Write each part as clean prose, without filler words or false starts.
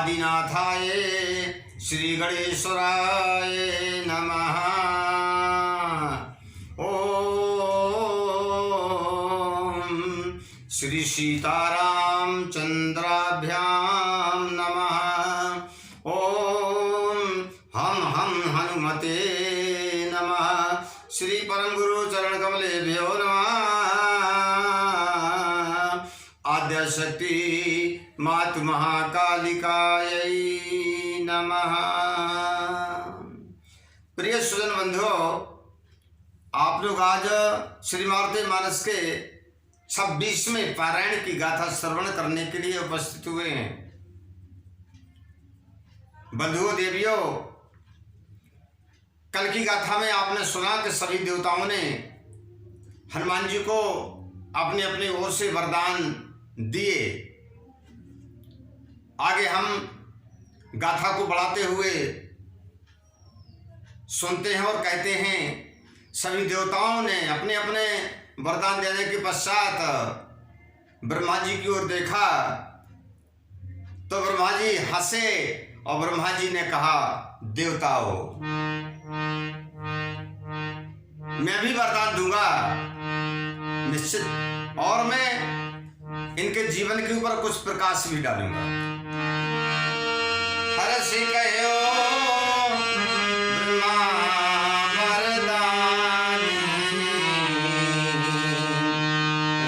आदिनाथाय श्री गणेश्वराय नमः। ओम श्री सीतारामचंद्राभ्यां नमः। ओम हम हनुमते नमः। श्री परम गुरु चरण कमलेभ्यो नमः। आद्यशक्ति मातु महाकालिकायै नमः। प्रिय सुजन बंधुओं, आप लोग आज श्रीमद्भागवत के 26वें पारायण की गाथा श्रवण करने के लिए उपस्थित हुए हैं। बंधुओं देवियों, कल की गाथा में आपने सुना कि सभी देवताओं ने हनुमान जी को अपने अपने ओर से वरदान दिए। आगे हम गाथा को बढ़ाते हुए सुनते हैं और कहते हैं, सभी देवताओं ने अपने अपने वरदान देने के पश्चात ब्रह्मा जी की ओर देखा तो ब्रह्मा जी हंसे और ब्रह्मा जी ने कहा, देवताओं मैं भी वरदान दूंगा निश्चित, और मैं इनके जीवन के ऊपर कुछ प्रकाश भी डालूंगा। हर से कहो ब्रह्मा वरदानी,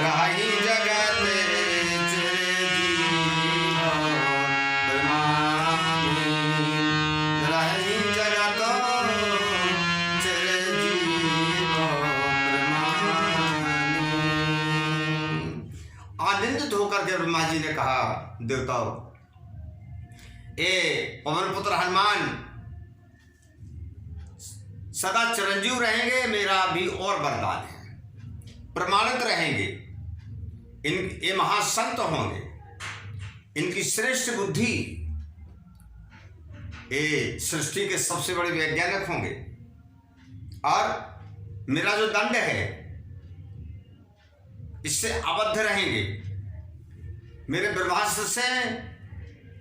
राही जगत चिरंजीव ब्रह्मानी, राही जगत चिरंजीव ब्रह्मानी। आनंदित होकर के ब्रह्मा जी ने कहा, देवताओं ए पवन पुत्र हनुमान सदा चिरंजीव रहेंगे, मेरा भी और वरदान है, प्रमाणित रहेंगे। ये महासंत होंगे, इनकी श्रेष्ठ बुद्धि, ये सृष्टि के सबसे बड़े वैज्ञानिक होंगे, और मेरा जो दंड है इससे अबद्ध रहेंगे। मेरे ब्रह्मास्त्र से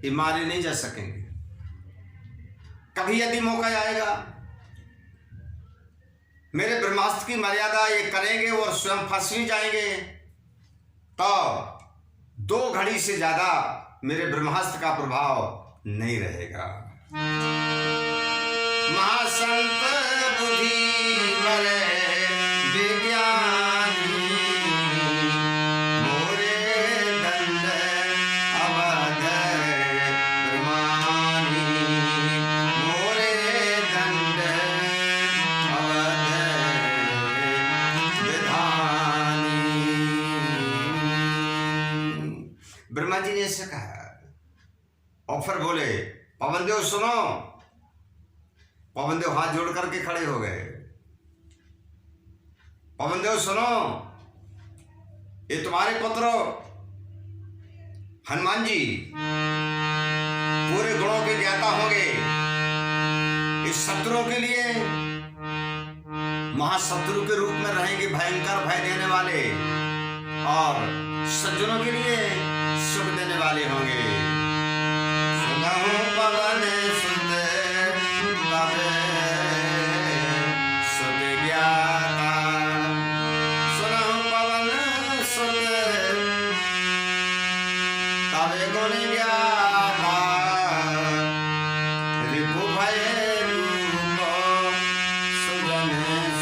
ये मारे नहीं जा सकेंगे। कभी यदि मौका आएगा मेरे ब्रह्मास्त्र की मर्यादा ये करेंगे और स्वयं फंस भी जाएंगे, तो 2 घड़ी से ज्यादा मेरे ब्रह्मास्त्र का प्रभाव नहीं रहेगा। महासंत बुद्धि बड़े विज्ञानी, मोरे दंड अवध प्रमाणी, मोरे दंड अवध विधानी। ब्रह्मा जी ने ऐसे कहा और फिर बोले, पवन देव सुनो। पवन देव हाथ जोड़ करके खड़े हो गए। पवन देव सुनो, ये तुम्हारे पुत्र हनुमान जी पूरे गुणों के ज्ञाता होंगे। इस शत्रुओं के लिए महाशत्रु के रूप में रहेंगे, भयंकर भय देने वाले, और सज्जनों के लिए सुख देने वाले होंगे। सुनहु पवन सुत तबे सुत ज्ञाता, सुनहु पवन सुत तबे गुण ज्ञाता, रिपु भय रूप सुजन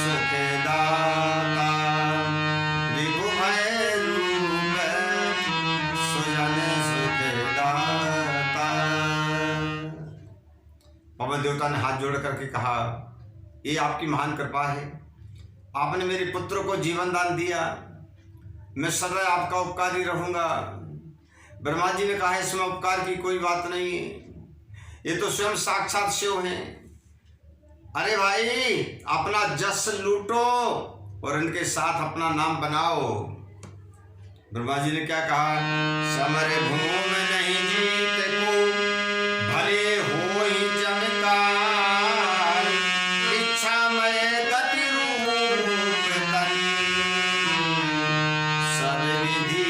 सुख दाता, रिपु भय रूप सुजन सुख दाता। पवन देवता ने हाथ जोड़ करके कहा, ये आपकी महान कृपा है, आपने मेरे पुत्र को जीवन दान दिया, मैं सदा आपका उपकारी रहूंगा। ब्रह्मा जी ने कहा, इसमें उपकार की कोई बात नहीं, ये तो स्वयं साक्षात शिव हैं। अरे भाई, अपना जस लूटो और इनके साथ अपना नाम बनाओ। ब्रह्मा जी ने क्या कहा, समर भूम नहीं जीत को भले होई जमकार, इच्छामय गति रूप तन, सब विधि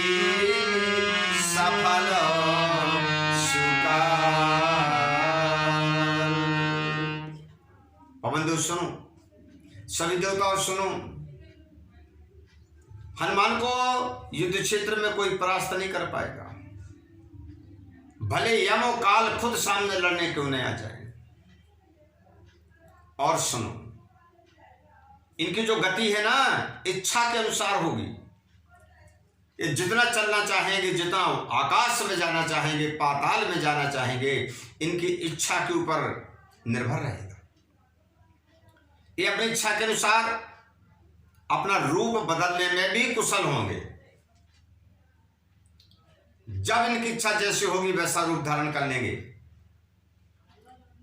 सफल सुकार। सुनो, सभी देवताओं सुनो, हनुमान को युद्ध क्षेत्र में कोई परास्त नहीं कर पाएगा, भले यम और काल खुद सामने लड़ने क्यों नहीं आ जाए। और सुनो, इनकी जो गति है ना, इच्छा के अनुसार होगी। ये जितना चलना चाहेंगे, जितना आकाश में जाना चाहेंगे, पाताल में जाना चाहेंगे, इनकी इच्छा के ऊपर निर्भर रहेगा। ये अपनी इच्छा के अनुसार अपना रूप बदलने में भी कुशल होंगे। जब इनकी इच्छा जैसी होगी वैसा रूप धारण कर लेंगे।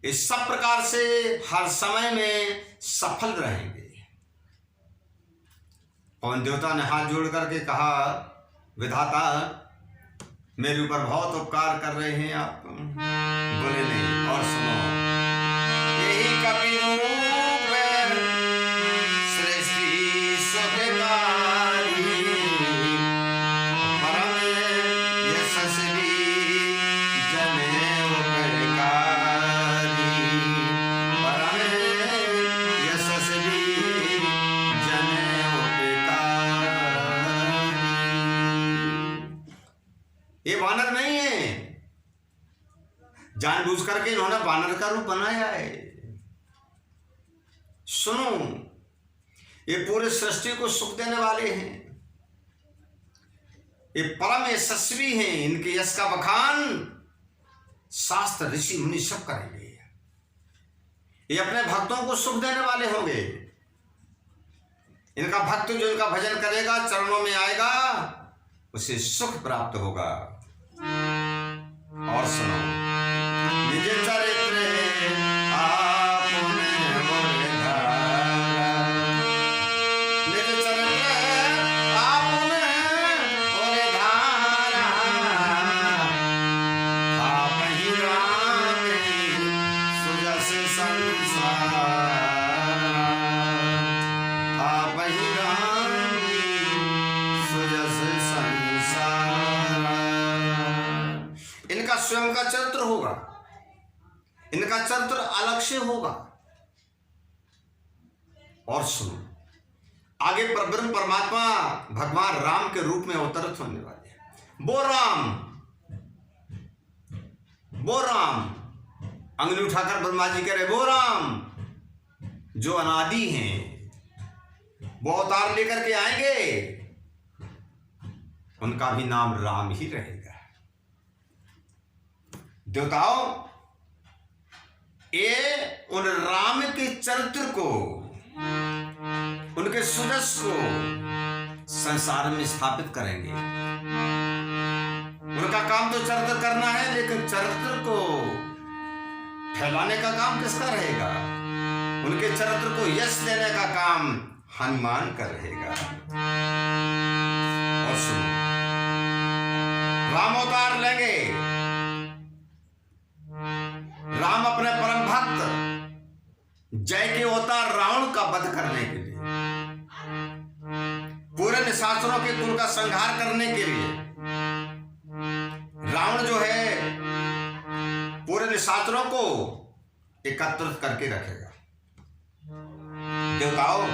इस सब प्रकार से हर समय में सफल रहेंगे। पवन देवता ने हाथ जोड़ करके कहा, विधाता मेरे ऊपर बहुत उपकार कर रहे हैं आप। बोले नहीं। और सुनो, यही कपि रूप सृष्टि सुखकारी, परम यशस्वी जनेऊ परिकारी, परम यशस्वी जनेऊ परिकारी। ये वानर नहीं है, जानबूझ करके इन्होंने वानर का रूप बनाया है। सुनो, ये पूरे सृष्टि को सुख देने वाले हैं, ये परम यशस्वी हैं। इनके यश का बखान शास्त्र ऋषि मुनि सब करेंगे। ये अपने भक्तों को सुख देने वाले होंगे। इनका भक्त जो इनका भजन करेगा, चरणों में आएगा, उसे सुख प्राप्त होगा। और सुनो, निज चरित्र आपने मोरे धारा, निज चरित्र आपने मोरे धारा, आपहि राम सुजस संसार, आपहि राम सुजस संसार। इनका स्वयं का चरित्र होगा, इनका चरित्र अलग से होगा। और सुनो, आगे परब्रह्म परमात्मा भगवान राम के रूप में अवतरित होने वाले हैं। वो राम अंगुली उठाकर ब्रह्मा जी कह रहे, वो राम जो अनादि हैं, वो अवतार लेकर के आएंगे, उनका भी नाम राम ही रहेगा। देवताओं, ये उन राम के चरित्र को, उनके सुजस को संसार में स्थापित करेंगे। उनका काम तो चरित्र करना है, लेकिन चरित्र को फैलाने का काम किसका रहेगा? उनके चरित्र को यश देने का काम हनुमान कर रहेगा। और सुनो, राम अवतार लेंगे, राम अपने परम भक्त जय के अवतार रावण का वध करने के लिए, पूरे निशाचरों के कुल का संहार करने के लिए। रावण जो है पूरे निशाचरों को एकत्रित करके रखेगा। देवताओं,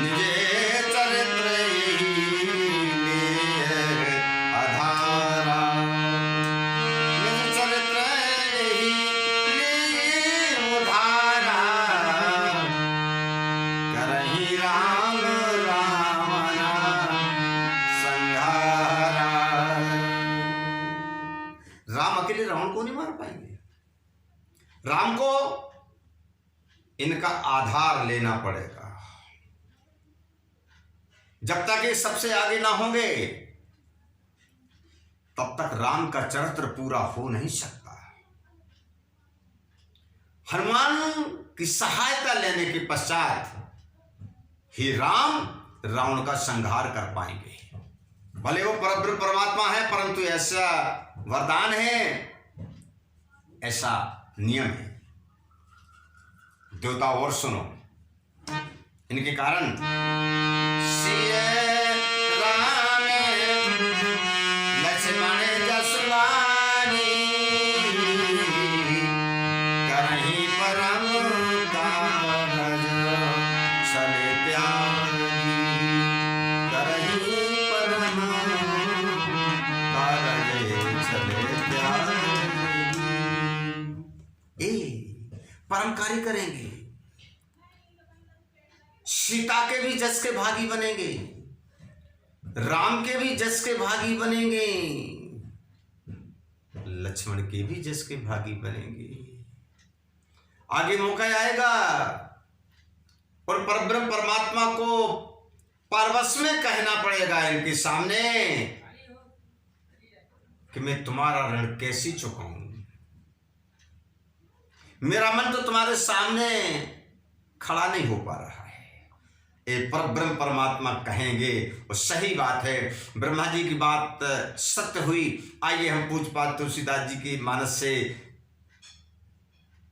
निजे चरित्र रावण को नहीं मार पाएंगे। राम को इनका आधार लेना पड़ेगा। जब तक ये सबसे आगे ना होंगे तब तक राम का चरित्र पूरा हो नहीं सकता। हनुमान की सहायता लेने के पश्चात ही राम रावण का संहार कर पाएंगे। भले वो परब्रह्म परमात्मा है, परंतु ऐसा वरदान है, ऐसा नियम है। देवता और सुनो, इनके कारण सिय राम लक्ष्मण जसवानी करहि परम काज परम कार्य करेंगे, सीता के भी जस के भागी बनेंगे, राम के भी जस के भागी बनेंगे, लक्ष्मण के भी जस के भागी बनेंगे। आगे मौका आएगा और परब्रह्म परमात्मा को पारवश में कहना पड़ेगा इनके सामने कि मैं तुम्हारा ऋण कैसे चुकाऊं, मेरा मन तो तुम्हारे सामने खड़ा नहीं हो पा रहा है। ये परब्रह्म परमात्मा कहेंगे और सही बात है, ब्रह्मा जी की बात सत्य हुई। आइए हम पूज्यपाद तुलसीदास जी की मानस से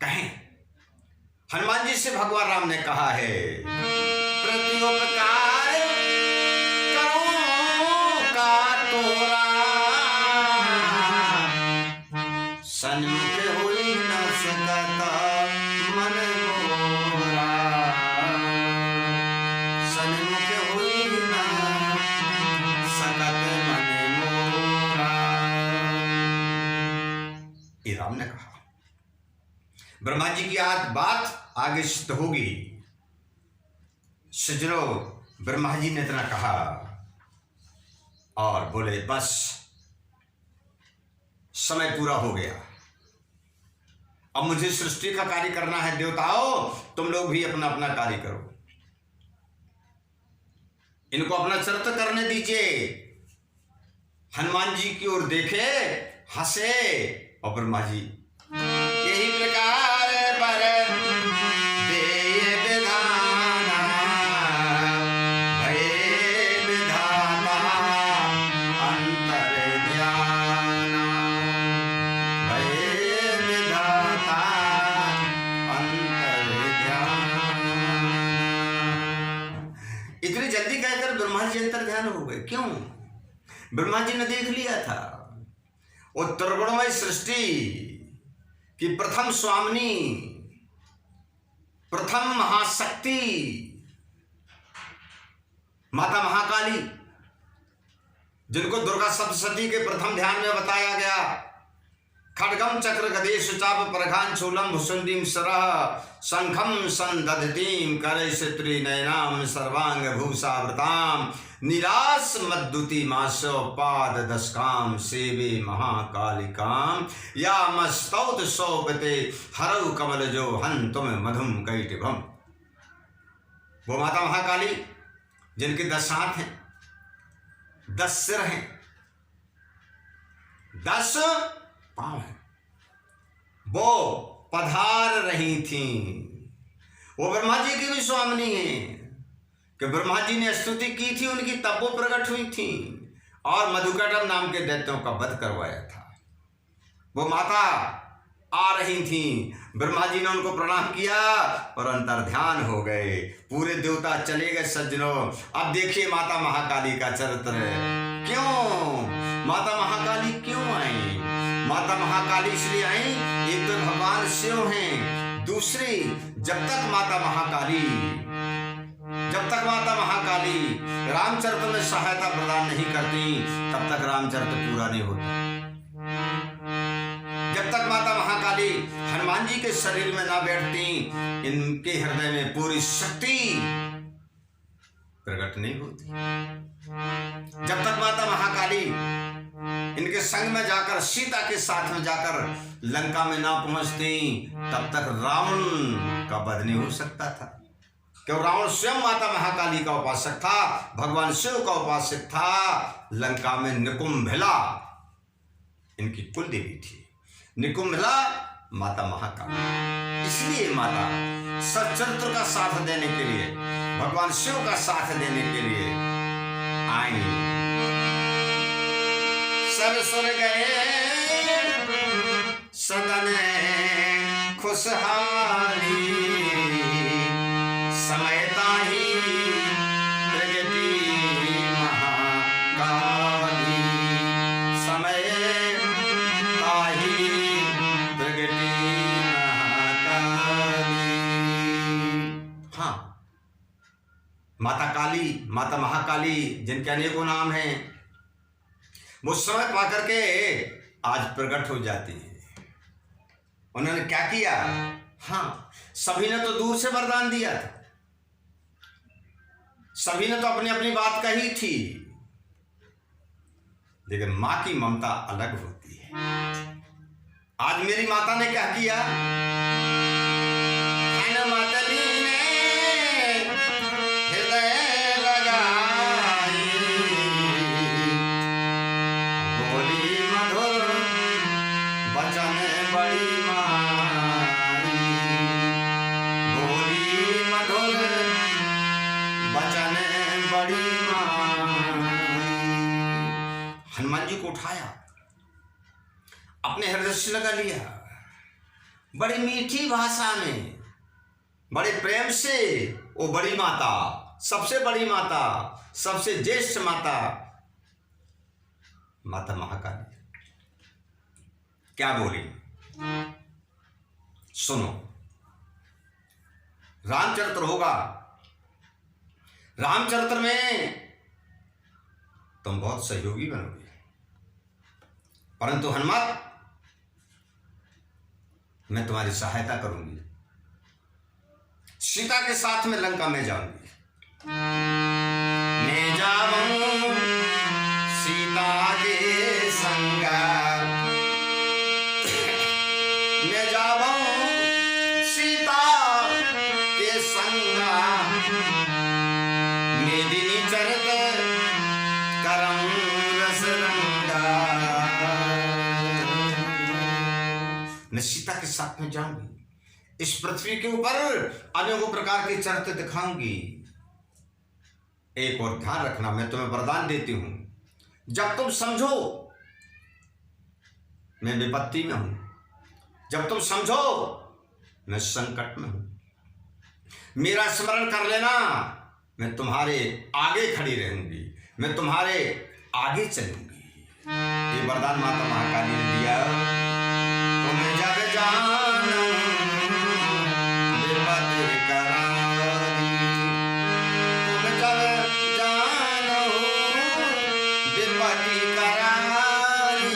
कहें। हनुमान जी से भगवान राम ने कहा है, प्रत्युपकार करो का तोरा, सन्मुख हुई न सकता मन मोरा, सन्मुख हुई न सकत मन मोरा। ये राम ने कहा। ब्रह्मा जी की आज बात आगे सिद्ध होगी। सज्जनों, ब्रह्मा जी ने इतना कहा और बोले बस समय पूरा हो गया, अब मुझे सृष्टि का कार्य करना है। देवताओं, तुम लोग भी अपना अपना कार्य करो, इनको अपना चरित्र करने दीजिए। हनुमान जी की ओर देखे, हंसे और ब्रह्मा जी यही प्रकार पर दे विधाना, भय विधाता अंतर ध्याना, भय विधाता अंतर ध्याना। इतनी जल्दी कहकर ब्रह्मा जी अंतर ध्यान हो गए। क्यों? ब्रह्मा जी ने देख लिया था वो त्रिगुणमय सृष्टि कि प्रथम स्वामिनी, प्रथम महाशक्ति माता महाकाली, जिनको दुर्गा सप्तशती के प्रथम ध्यान में बताया गया, खड्गम चक्र गदेश चाप परघान शूलम भुसुंडीम सरह शंखम संदधतीम करैः त्रिनयनाम सर्वांग भूषावृताम निरास मद्दुति मासो पाद दशकाम सेवे महाकालिकाम या मस्तौत सौपते हरौ कमल जो हन तुम मधुम कैटभम। वो माता महाकाली जिनके 10 हाथ हैं, 10 सिर हैं, 10 पांव हैं, वो पधार रही थी। वो ब्रह्मा जी की भी स्वामिनी है कि ब्रह्मा जी ने स्तुति की थी उनकी, तब वो प्रकट हुई थी और मधुकटम नाम के दैत्यों का वध करवाया था। वो माता आ रही थी, ब्रह्मा जी ने उनको प्रणाम किया और अंतर ध्यान हो गए। पूरे देवता चले गए। सज्जनों, अब देखिए माता महाकाली का चरित्र। क्यों माता महाकाली क्यों आई? माता महाकाली इसलिए आई, एक तो भगवान शिव हैं, दूसरी जब तक माता महाकाली रामचरित में सहायता प्रदान नहीं करती, तब तक रामचरित पूरा नहीं होता। जब तक माता महाकाली हनुमान जी के शरीर में ना बैठती, इनके हृदय में पूरी शक्ति प्रकट नहीं होती। जब तक माता महाकाली इनके संग में जाकर, सीता के साथ में जाकर लंका में ना पहुंचती, तब तक रावण का वध नहीं हो सकता था। क्यों? रावण स्वयं माता महाकाली का उपासक था, भगवान शिव का उपासक था। लंका में निकुंभिला इनकी कुल देवी थी। निकुंभिला माता महाकाली। इसलिए माता सच्चरित्र का साथ देने के लिए, भगवान शिव का साथ देने के लिए आई। सब सुन गए सदन खुशहाली, समयता ही प्रगति महाकाली, समयता ही प्रगति महाकाली। हाँ, माता काली, माता महाकाली जिनके अनेकों नाम हैं, वो समय पाकर के आज प्रकट हो जाती है। उन्होंने क्या किया? हाँ, सभी ने तो दूर से वरदान दिया था, सभी ने तो अपनी अपनी बात कही थी, लेकिन मां की ममता अलग होती है। आज मेरी माता ने क्या किया, हनुमान जी को उठाया, अपने हृदय से लगा लिया, बड़ी मीठी भाषा में, बड़े प्रेम से वो बड़ी माता, सबसे बड़ी माता, सबसे ज्येष्ठ माता, माता महाकाली क्या बोली, सुनो। रामचरित्र होगा, रामचरित्र में तुम बहुत सहयोगी बनोगे, परंतु हनुमत मैं तुम्हारी सहायता करूंगी, सीता के साथ में लंका में जाऊंगी, मैं जाऊं सीता के संग, मैं जाऊं सीता के संग, मेदिनी चरित करम रस रंगा, मैं सीता के साथ में जाऊंगी, इस पृथ्वी के ऊपर अनेकों प्रकार के चरित्र दिखाऊंगी। एक और ध्यान रखना, मैं तुम्हें वरदान देती हूं, जब तुम समझो मैं विपत्ति में हूं, जब तुम समझो मैं संकट में हूं, मेरा स्मरण कर लेना, मैं तुम्हारे आगे खड़ी रहूंगी, मैं तुम्हारे आगे चलूंगी। ये वरदान माता महाकाली ने दिया। तुम जग जानो विपत्ति करारी, तुम जग जानो विपत्ति करारी,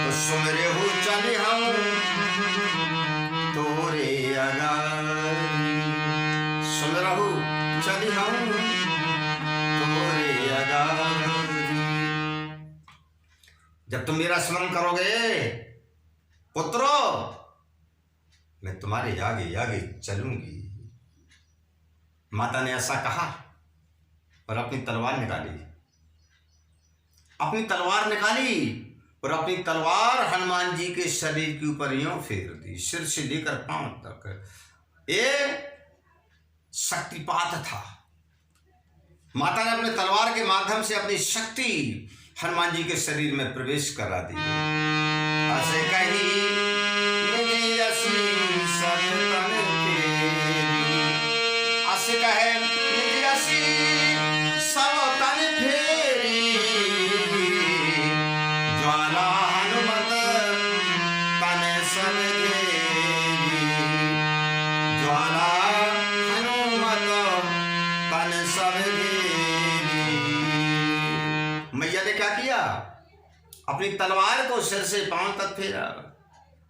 तो सुमरे हो चले हम तोरे अगारी, सुमरहु चली हम तोरे अगारी। जब तुम मेरा स्मरण करोगे पुत्रो, मैं तुम्हारे आगे आगे चलूंगी। माता ने ऐसा कहा और अपनी तलवार निकाली, अपनी तलवार निकाली और अपनी तलवार हनुमान जी के शरीर के ऊपर यूं फेर दी, सिर से लेकर पांव तक। ये शक्तिपात था। माता ने अपने तलवार के माध्यम से अपनी शक्ति हनुमान जी के शरीर में प्रवेश करा दी। ऐसे कही निज यसी सब तन फेरी, ऐसे कहे निज यसी सब तन फेरी, ज्वाला हनुमत तन सब घेरी, ज्वाला हनुमत तन सब घेरी। मैया ने क्या किया, अपनी तलवार को सिर से पांव तक फेरा,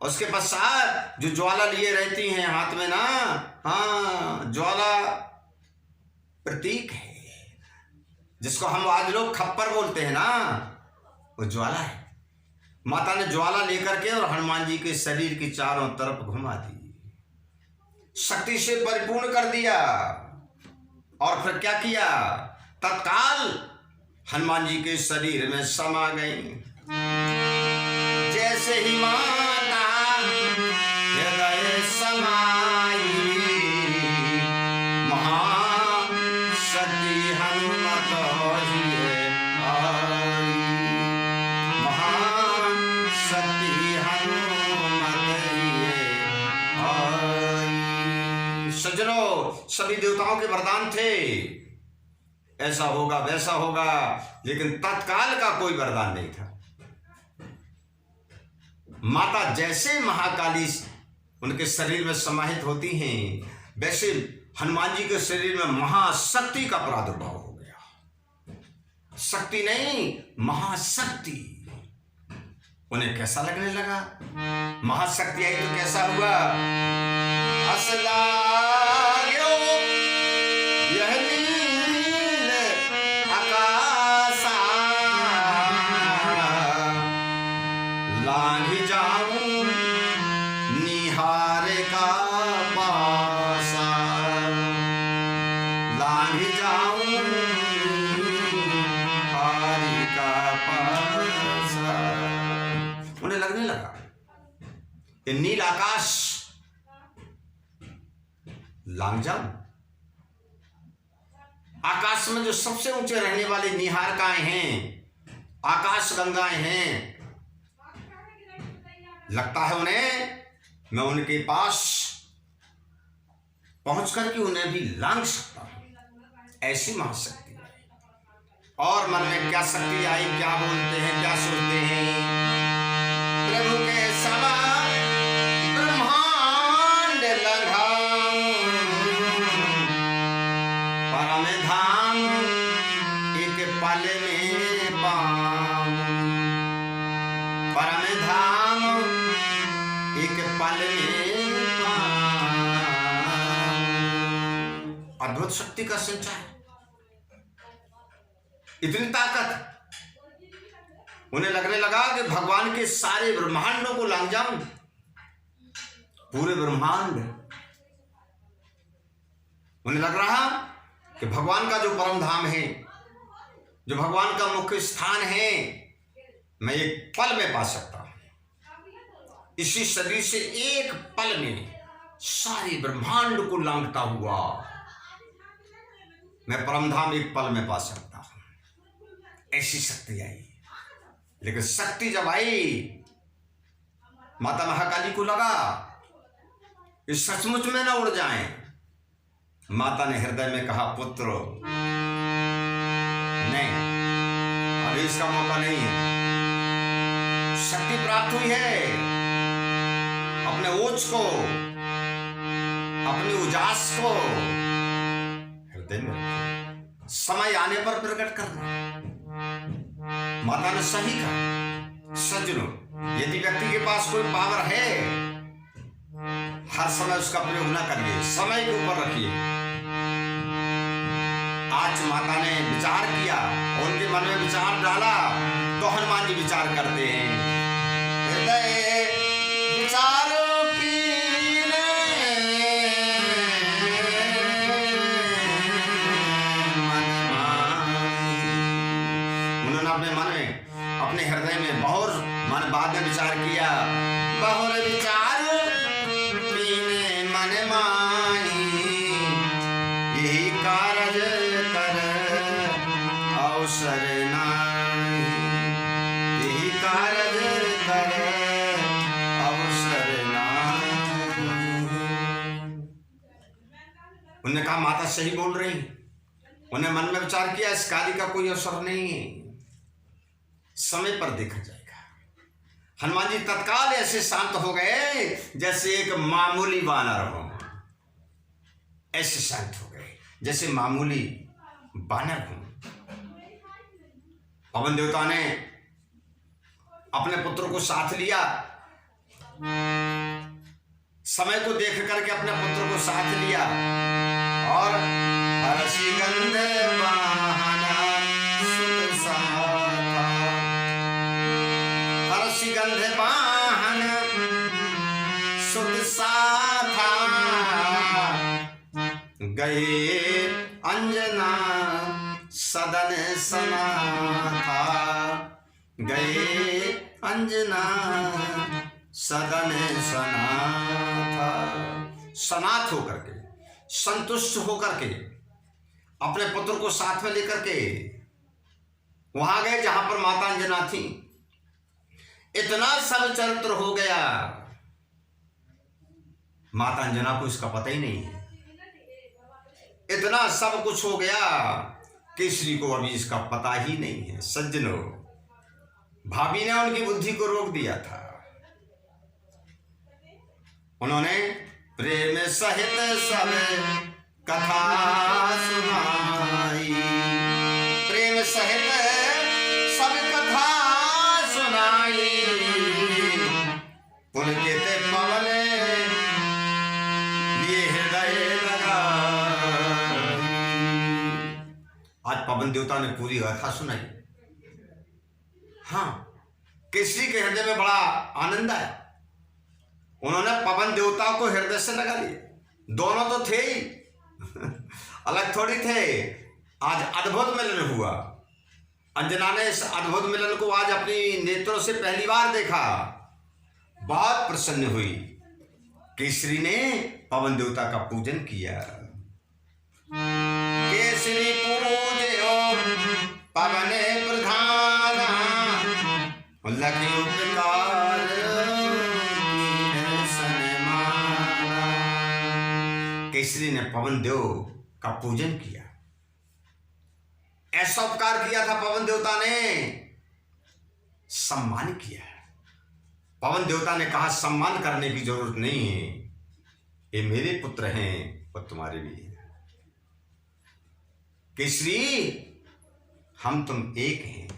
उसके पश्चात जो ज्वाला लिए रहती हैं हाथ में ना, हाँ, ज्वाला प्रतीक है, जिसको हम आज लोग खप्पर बोलते हैं ना, वो ज्वाला है। माता ने ज्वाला लेकर के और हनुमान जी के शरीर की चारों तरफ घुमा दी, शक्ति से परिपूर्ण कर दिया। और फिर क्या किया, तत्काल हनुमान जी के शरीर में समा गई। जैसे ही माता हृदय समाई, महाशक्ति हनुमत आई, महाशक्ति हनुमत आई। सज्जनों, सभी देवताओं के वरदान थे, ऐसा होगा वैसा होगा, लेकिन तत्काल का कोई वरदान नहीं था। माता जैसे महाकाली उनके शरीर में समाहित होती हैं, वैसे हनुमान जी के शरीर में महाशक्ति का प्रादुर्भाव हो गया। शक्ति नहीं, महाशक्ति। उन्हें कैसा लगने लगा, महाशक्ति आई तो कैसा हुआ? असला यह नील आकाशा लांघ जाऊं निहार का पासा, लांघ जाऊं निहार का पासा। उन्हें लगने लगा कि नील आकाश लांघ जाऊं। आकाश में जो सबसे ऊंचे रहने वाली निहारिकाएं हैं, आकाश गंगाएं हैं, लगता है उन्हें मैं उनके पास पहुंच करके उन्हें भी लांघ सकता हूं। ऐसी महाशक्ति। और मन में क्या शक्ति आई, क्या बोलते हैं, क्या सोचते हैं? प्रभु के समा ब्रह्मांड लंघाऊं, परम धाम एक पल में पाऊं, परम धाम एक पल में पाऊं। अद्भुत शक्ति का संचार, इतनी ताकत। उन्हें लगने लगा कि भगवान के सारे ब्रह्मांडों को लांघ जाऊं, पूरे ब्रह्मांड। उन्हें लग रहा कि भगवान का जो परम धाम है, जो भगवान का मुख्य स्थान है, मैं एक पल में पा सकता हूं। इसी शरीर से एक पल में सारे ब्रह्मांड को लांघता हुआ मैं परम धाम एक पल में पा सकता हूं। ऐसी शक्ति आई। लेकिन शक्ति जब आई, माता महाकाली को लगा कि सचमुच में ना उड़ जाएं। माता ने हृदय में कहा, पुत्र नहीं, अभी इसका मौका नहीं है। शक्ति प्राप्त हुई है, अपने ओज को, अपनी उजास को हृदय में रखो, समय आने पर प्रकट करना। माता ने सही कहा। सज्जनों, यदि व्यक्ति के पास कोई पावर है, हर समय उसका प्रयोग ना करिए, समय के ऊपर रखिए। आज माता ने विचार किया, उनके मन में विचार डाला, तो हनुमान जी विचार करते हैं। हृदय विचारों की उन्होंने अपने मन में, अपने हृदय में बहुत मन बाद में विचार किया। बहुर विचार पीने मन माही, यही कारज कर अवसर नाही, यही कारज कर अवसर नाही। उन्होंने कहा माता सही बोल रही। उन्हें मन में विचार किया, इस कार्य का कोई अवसर नहीं है, समय पर देखा जाएगा। हनुमान जी तत्काल ऐसे शांत हो गए जैसे एक मामूली वानर हो, ऐसे शांत हो गए जैसे मामूली वानर हो। पवन देवता ने अपने पुत्र को साथ लिया, समय को देख करके अपने पुत्र को साथ लिया और हर्षि गंध वाहना सुत साथा, हर्षि गंध वाहन सुत साथा, गए अंजना सदन सनाथा, गए अंजना सदन सनाथा। सनाथ होकर के, संतुष्ट होकर के, अपने पुत्र को साथ में लेकर के वहां गए जहां पर माता अंजना थी। इतना सब चरित्र हो गया, माता अंजना को इसका पता ही नहीं है। इतना सब कुछ हो गया कि श्री को अभी इसका पता ही नहीं है। सज्जनों, भाभी ने उनकी बुद्धि को रोक दिया था। उन्होंने प्रेम सहित सब कथा सुनाई, प्रेम सहित सब कथा सुनाई, पुलकित पवन लिए हृदय लगा। आज पवन देवता ने पूरी गाथा सुनाई। हाँ, केसरी के हृदय में बड़ा आनंद आया। उन्होंने पवन देवता को हृदय से लगा लिया। दोनों तो थे ही, अलग थोड़ी थे। आज अद्भुत मिलन हुआ। अंजना ने इस अद्भुत मिलन को आज अपनी नेत्रों से पहली बार देखा। बहुत प्रसन्न हुई। केसरी ने पवन देवता का पूजन किया। केसरी पूजो पवन प्रधान, लखी उपकार सनमाना। केसरी ने पवन देव का पूजन किया। ऐसा उपकार किया था पवन देवता ने, सम्मान किया। पवन देवता ने कहा सम्मान करने की जरूरत नहीं है, ये मेरे पुत्र हैं और तुम्हारे भी हैं। केसरी, हम तुम एक हैं।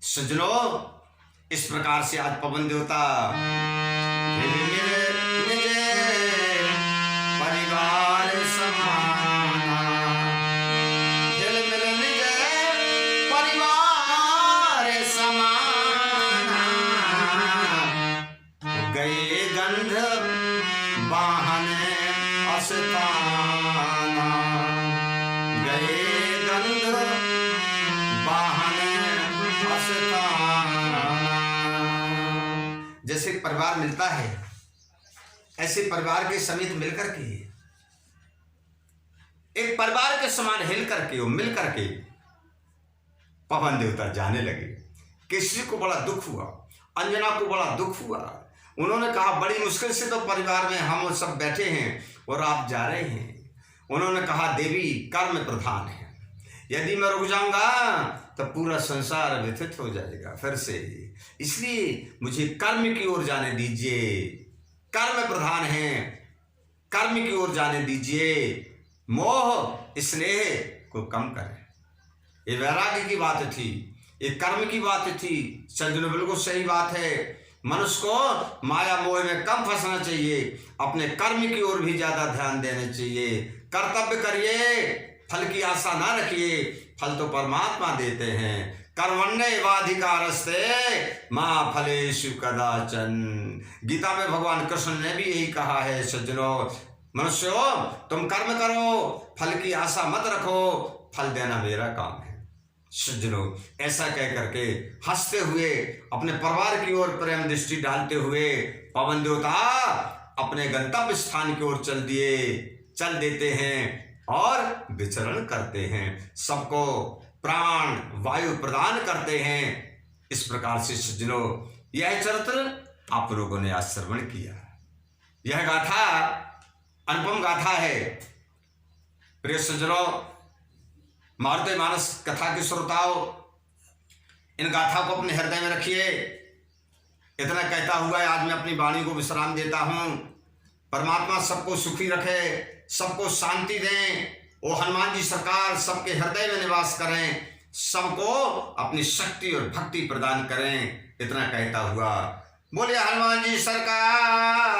सजनों, इस प्रकार से आज पवन देवता परिवार समाना, परिवार समाना, गए गंध वाहन अस्ताना, गए गंध वाहन अस्ताना। जैसे परिवार मिलता है, ऐसे परिवार के समेत मिलकर के, एक परिवार के समान हिल करके, मिल करके पवन देवता जाने लगे। केसरी को बड़ा दुख हुआ, अंजना को बड़ा दुख हुआ। उन्होंने कहा बड़ी मुश्किल से तो परिवार में हम सब बैठे हैं और आप जा रहे हैं। उन्होंने कहा देवी कर्म प्रधान है, यदि मैं रुक जाऊंगा तो पूरा संसार व्यथित हो जाएगा फिर से, इसलिए मुझे कर्म की ओर जाने दीजिए। कर्म प्रधान है, कर्म की ओर जाने दीजिए। मोह स्नेह को कम करें। ये वैराग्य की बात थी, ये कर्म की बात थी। सज्जनों, बिल्कुल सही बात है। मनुष्य को माया मोह में कम फंसना चाहिए, अपने कर्म की ओर भी ज्यादा ध्यान देना चाहिए। कर्तव्य करिए, फल की आशा ना रखिए, फल तो परमात्मा देते हैं। कर्मण्येवाधिकारस्ते मां फलेषु कदाचन। गीता में भगवान कृष्ण ने भी यही कहा है। सज्जनों, मनुष्यों, तुम कर्म करो, फल की आशा मत रखो, फल देना मेरा काम है। सज्जनों, ऐसा कह करके हंसते हुए अपने परिवार की ओर प्रेम दृष्टि डालते हुए पवन देवता अपने गंतव्य स्थान की ओर चल देते हैं और विचरण करते हैं। सबको प्राण वायु प्रदान करते हैं। इस प्रकार से सज्जनों, यह चरित्र आप लोगों ने आज श्रवण किया। यह गाथा अनुपम गाथा है। प्रिय सज्जनों, मारुतिमानस कथा के श्रोताओं, इन गाथा को अपने हृदय में रखिए। इतना कहता हुआ आज मैं अपनी वाणी को विश्राम देता हूं। परमात्मा सबको सुखी रखे, सबको शांति दें। वो हनुमान जी सरकार सबके हृदय में निवास करें, सबको अपनी शक्ति और भक्ति प्रदान करें। इतना कहता हुआ बोलिए हनुमान जी सरकार